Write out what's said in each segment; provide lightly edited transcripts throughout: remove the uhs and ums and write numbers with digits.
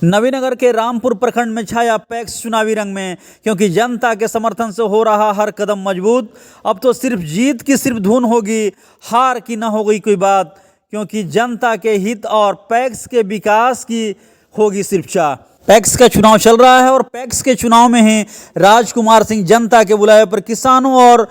नवीनगर के रामपुर प्रखंड में छाया पैक्स चुनावी रंग में, क्योंकि जनता के समर्थन से हो रहा हर कदम मजबूत। अब तो सिर्फ जीत की सिर्फ धुन होगी, हार की न हो गई कोई बात, क्योंकि जनता के हित और पैक्स के विकास की होगी सिर्फ चाह। पैक्स का चुनाव चल रहा है और पैक्स के चुनाव में ही राजकुमार सिंह जनता के बुलावे पर किसानों और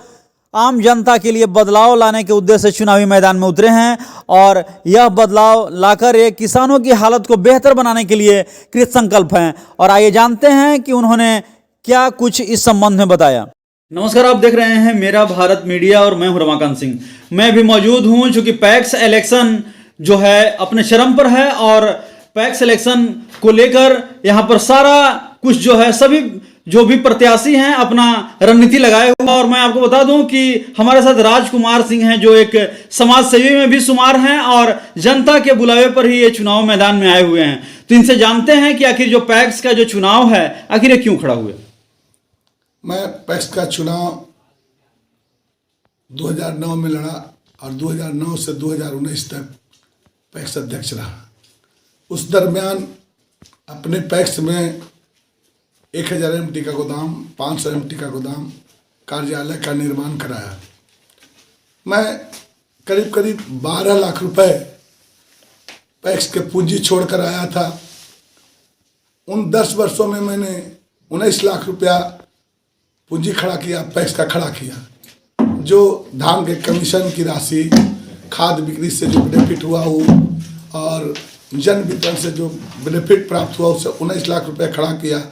आम जनता के लिए बदलाव लाने के उद्देश्य से चुनावी मैदान में उतरे हैं और यह बदलाव लाकर एक किसानों की हालत को बेहतर बनाने के लिए कृत संकल्प हैं। और आइए जानते हैं कि उन्होंने क्या कुछ इस संबंध में बताया। नमस्कार, आप देख रहे हैं मेरा भारत मीडिया और मैं हूं रमाकांत सिंह। मैं भी मौजूद हूं चूंकि पैक्स इलेक्शन जो है अपने चरम पर है और पैक्स इलेक्शन को लेकर यहाँ पर सारा कुछ जो है सभी जो भी प्रत्याशी हैं अपना रणनीति लगाए हुए। और मैं आपको बता दूं कि हमारे साथ राजकुमार सिंह हैं जो एक समाज सेवी में भी शुमार हैं और जनता के बुलावे पर ही ये चुनाव मैदान में आए हुए हैं। तो इनसे जानते हैं कि आखिर जो पैक्स का जो चुनाव है आखिर ये क्यों खड़ा हुआ। मैं पैक्स का चुनाव 2009 में लड़ा और 2009 से 2019 तक पैक्स अध्यक्ष रहा। उस दरमियान अपने पैक्स में 1000 MT का गोदाम, 500 MT का गोदाम, कार्यालय का निर्माण कराया। मैं करीब करीब 12 लाख रुपए पैक्स के पूंजी छोड़कर आया था। उन 10 वर्षों में मैंने 19 लाख रुपया पूंजी खड़ा किया, पैक्स का खड़ा किया। जो धान के कमीशन की राशि, खाद बिक्री से जो बेनिफिट हुआ हो और जन वितरण से जो बेनिफिट प्राप्त हुआ उससे 19 लाख रुपया खड़ा किया,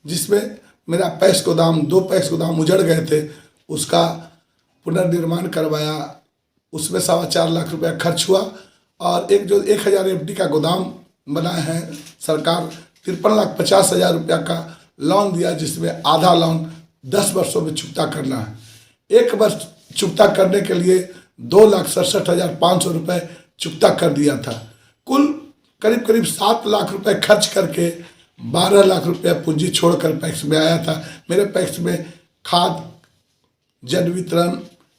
जिसमें मेरा पैक्स गोदाम 2 पैक्स गोदाम उजड़ गए थे, उसका पुनर्निर्माण करवाया। उसमें 4.25 लाख रुपया खर्च हुआ और एक जो 1000 MT का गोदाम बना है, सरकार 53,50,000 रुपया का लोन दिया, जिसमें आधा लोन 10 वर्षों में चुकता करना है। 1 वर्ष चुकता करने के लिए 2,67,500 रुपये चुकता कर दिया था। कुल करीब करीब 7 लाख रुपए खर्च करके 12 लाख रुपया पूंजी छोड़कर पैक्स में आया था। मेरे पैक्स में खाद, जन वितरण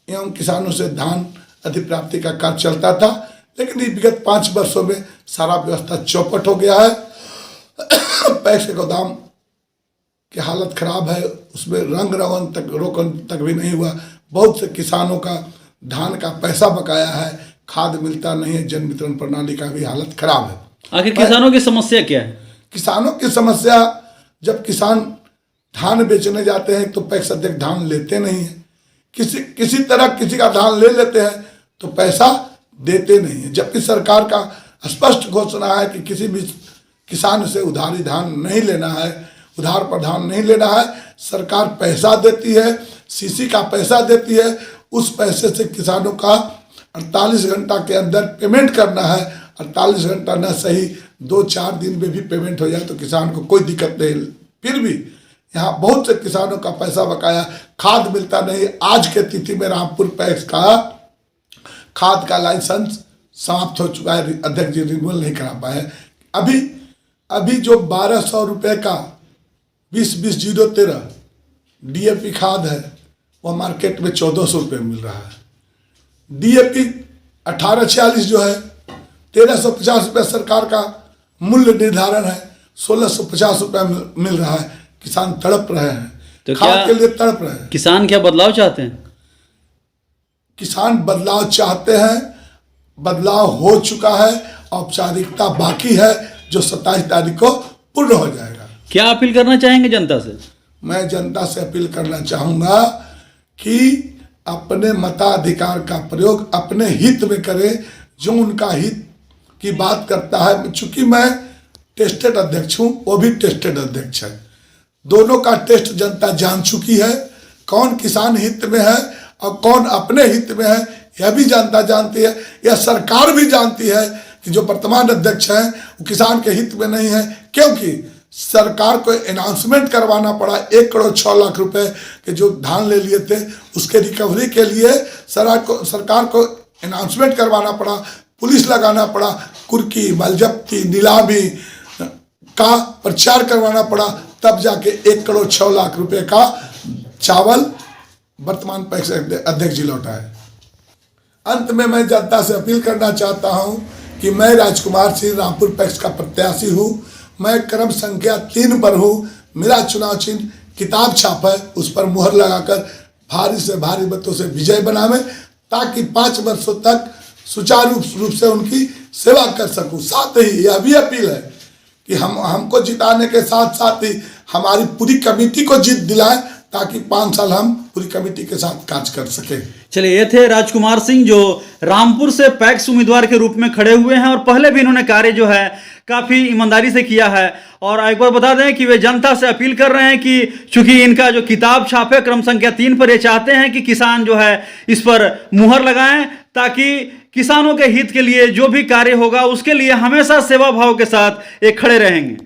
एवं किसानों से धान अधिप्राप्ति का कार्य चलता था, लेकिन विगत 5 वर्षों में सारा व्यवस्था चौपट हो गया है। पैक्स के गोदाम की हालत खराब है, उसमें रंग रोगन तक भी नहीं हुआ। बहुत से किसानों का धान का पैसा बकाया है, खाद मिलता नहीं है, जन वितरण प्रणाली का भी हालत खराब है। आखिर किसानों की समस्या क्या है? किसानों की समस्या, जब किसान धान बेचने जाते हैं तो पैक्स अध्यक्ष धान लेते नहीं है। किसी तरह किसी का धान ले लेते हैं तो पैसा देते नहीं है, जबकि सरकार का स्पष्ट घोषणा है कि किसी भी किसान से उधारी धान नहीं लेना है, उधार पर धान नहीं लेना है। सरकार पैसा देती है, सीसी का पैसा देती है, उस पैसे से किसानों का 48 घंटा के अंदर पेमेंट करना है। 48 घंटा न सही 2-4 दिन में भी पेमेंट हो जाए तो किसान को कोई दिक्कत नहीं। फिर भी यहाँ बहुत से किसानों का पैसा बकाया, खाद मिलता नहीं। आज के तिथि में रामपुर पैक्स का खाद का लाइसेंस समाप्त हो चुका है, अध्यक्ष जी रिन्यूअल नहीं करा पाए। अभी जो 1200 रुपये का 20-20-013 DAP खाद है वह मार्केट में 1400 रुपये मिल रहा है। DAP 1846 जो है 1350 रुपये सरकार का मूल्य निर्धारण है, 1650 रुपये मिल रहा है। किसान तड़प रहे हैं, तो खाद के लिए तड़प रहे हैं। किसान क्या बदलाव चाहते हैं? किसान बदलाव चाहते हैं, बदलाव हो चुका है, औपचारिकता बाकी है जो 27 तारीख को पूर्ण हो जाएगा। क्या अपील करना चाहेंगे जनता से? मैं जनता से अपील करना चाहूँगा कि अपने मताधिकार का प्रयोग अपने हित में करें, जो उनका हित की बात करता है। चूंकि मैं टेस्टेड अध्यक्ष हूँ, वो भी टेस्टेड अध्यक्ष है, दोनों का टेस्ट जनता जान चुकी है। कौन किसान हित में है और कौन अपने हित में है यह भी जनता जानती है। यह सरकार भी जानती है कि जो वर्तमान अध्यक्ष हैं वो किसान के हित में नहीं है, क्योंकि सरकार को अनाउंसमेंट करवाना पड़ा। 1 करोड़ 6 लाख रुपए के जो धान ले लिए थे उसके रिकवरी के लिए सरकार को अनाउंसमेंट करवाना पड़ा, पुलिस लगाना पड़ा, कुर्की, मालजब्ती, नीलामी का प्रचार करवाना पड़ा, तब जाके 1 करोड़ 6 लाख रुपए का चावल वर्तमान पैक्स अध्यक्ष जी लौटा है। अंत में मैं जनता से अपील करना चाहता हूं कि मैं राजकुमार सिंह रामपुर पैक्स का प्रत्याशी हूं। मैं क्रम संख्या 3 पर हूँ। मेरा चुनाव चिन्ह किताब छाप है, उस पर मुहर लगाकर भारी से भारी मतों से विजय बनावे, ताकि 5 वर्षों तक सुचारू रूप से उनकी सेवा कर सकूं। साथ ही यह भी अपील है कि हमको जिताने के साथ साथ ही हमारी पूरी कमेटी को जीत दिलाएं, ताकि 5 साल हम पूरी कमेटी के साथ कार्य कर सके। चलिए, ये थे राजकुमार सिंह जो रामपुर से पैक्स उम्मीदवार के रूप में खड़े हुए हैं और पहले भी इन्होंने कार्य जो है काफी ईमानदारी से किया है। और एक बार बता दें कि वे जनता से अपील कर रहे हैं कि चूंकि इनका जो किताब छाप है क्रम संख्या 3 पर, ये चाहते हैं कि किसान जो है इस पर मुहर लगाएं, ताकि किसानों के हित के लिए जो भी कार्य होगा उसके लिए हमेशा सेवा भाव के साथ ये खड़े रहेंगे।